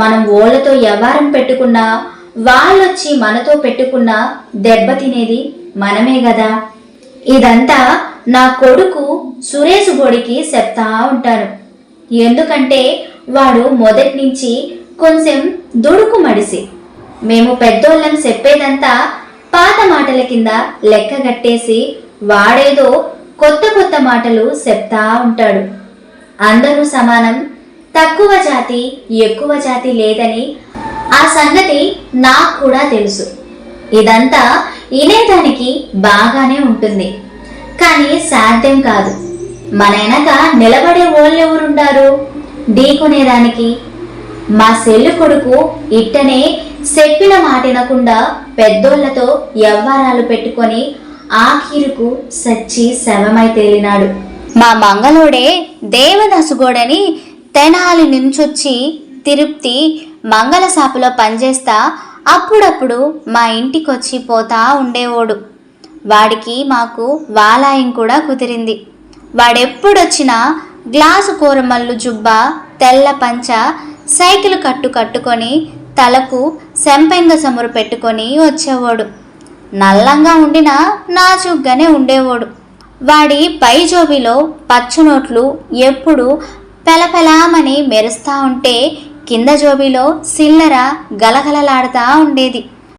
మనం ఓళ్ళతో వ్యవహారం పెట్టుకున్నా, వాళ్ళొచ్చి మనతో పెట్టుకున్నా దెబ్బతినేది మనమే గదా. ఇదంతా నా కొడుకు సురేష్ గోడికి చెప్తా ఉంటాను. ఎందుకంటే వాడు మొదటి నుంచి కొంచెం దుడుకు మడిసి. మేము పెద్దోళ్ళం చెప్పేదంతా పాత మాటల కింద లెక్కగట్టేసి వాడేదో కొత్త కొత్త మాటలు చెప్తా ఉంటాడు. అందరూ సమానం, తక్కువ జాతి ఎక్కువ జాతి లేదని ఆ సంగతి నాకు కూడా తెలుసు. ఇదంతా వినేదానికి బాగానే ఉంటుంది, కానీ సాధ్యం కాదు. మన వెనక నిలబడే వాళ్ళెవరుండారు ఢీకొనేదానికి? మా సెల్లు కొడుకు ఇట్టనే చెప్పిన మాట వినకుండా పెద్దోళ్లతో వ్యవహారాలు పెట్టుకొని ఆఖీరుకు సచ్చి శవమై తేలినాడు. మా మంగళోడే దేవదాసుగోడని తెనాలి నుంచొచ్చి తిరుప్తి మంగళ షాపులో పనిచేస్తా అప్పుడప్పుడు మా ఇంటికొచ్చి పోతా ఉండేవాడు. వాడికి మాకు వాలాయం కూడా కుదిరింది. వాడెప్పుడొచ్చినా గ్లాసు కూరమల్లు జుబ్బా, తెల్ల పంచ, సైకిల్ కట్టుకొని తలకు సెంపెంగ సమురు పెట్టుకొని వచ్చేవాడు. నల్లంగా ఉండినా నాచుగ్గానే ఉండేవాడు. వాడి పై జోబిలో పచ్చునోట్లు ఎప్పుడు పెలపెలామని మెరుస్తా ఉంటే కింద జోబిలో సిల్లర గలగలలాడుతూ ఉండేది.